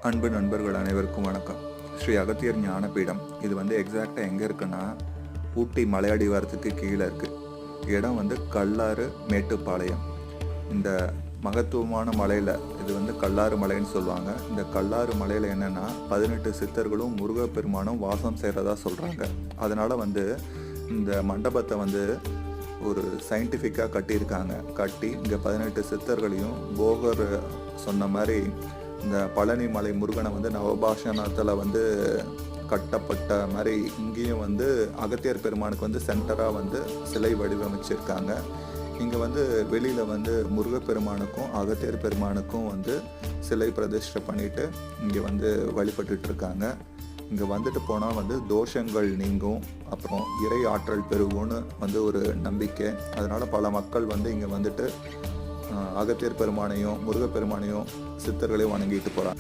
அன்பு நண்பர்கள் அனைவருக்கும் வணக்கம். ஸ்ரீ அகத்தியர் ஞானபீடம் இது எக்ஸாக்டாக எங்கே இருக்குன்னா, ஊட்டி மலையடிவாரத்துக்கு கீழே இருக்குது. இடம் கல்லாறு மேட்டுப்பாளையம். இந்த மகத்துவமான மலையில் இது கல்லாறு மலைன்னு சொல்லுவாங்க. இந்த கல்லாறு மலையில் என்னென்னா 18 சித்தர்களும் முருகப்பெருமானும் வாசம் செய்கிறதா சொல்கிறாங்க. அதனால் இந்த மண்டபத்தை ஒரு சயின்டிஃபிக்காக கட்டியிருக்காங்க. கட்டி இங்கே 18 சித்தர்களையும் போகர் சொன்ன மாதிரி இந்த பழனி மலை முருகனை நவபாஷணத்தில் கட்டப்பட்ட மாதிரி இங்கேயும் அகத்தியர் பெருமானுக்கு சென்டராக சிலை வடிவமைச்சிருக்காங்க. இங்கே வெளியில் முருகப்பெருமானுக்கும் அகத்தியர் பெருமானுக்கும் சிலை பிரதிஷ்டை பண்ணிட்டு இங்கே வழிபட்டுட்டு இருக்காங்க. இங்கே வந்துட்டு போனால் தோஷங்கள் நீங்கும், அப்புறம் இறை ஆற்றல் பெருகும்னு ஒரு நம்பிக்கை. அதனால் பல மக்கள் இங்கே அகத்தியர் பெருமானையும் முருகப்பெருமானையும் சித்தர்களையும் வணங்கிட்டு போகிறாங்க.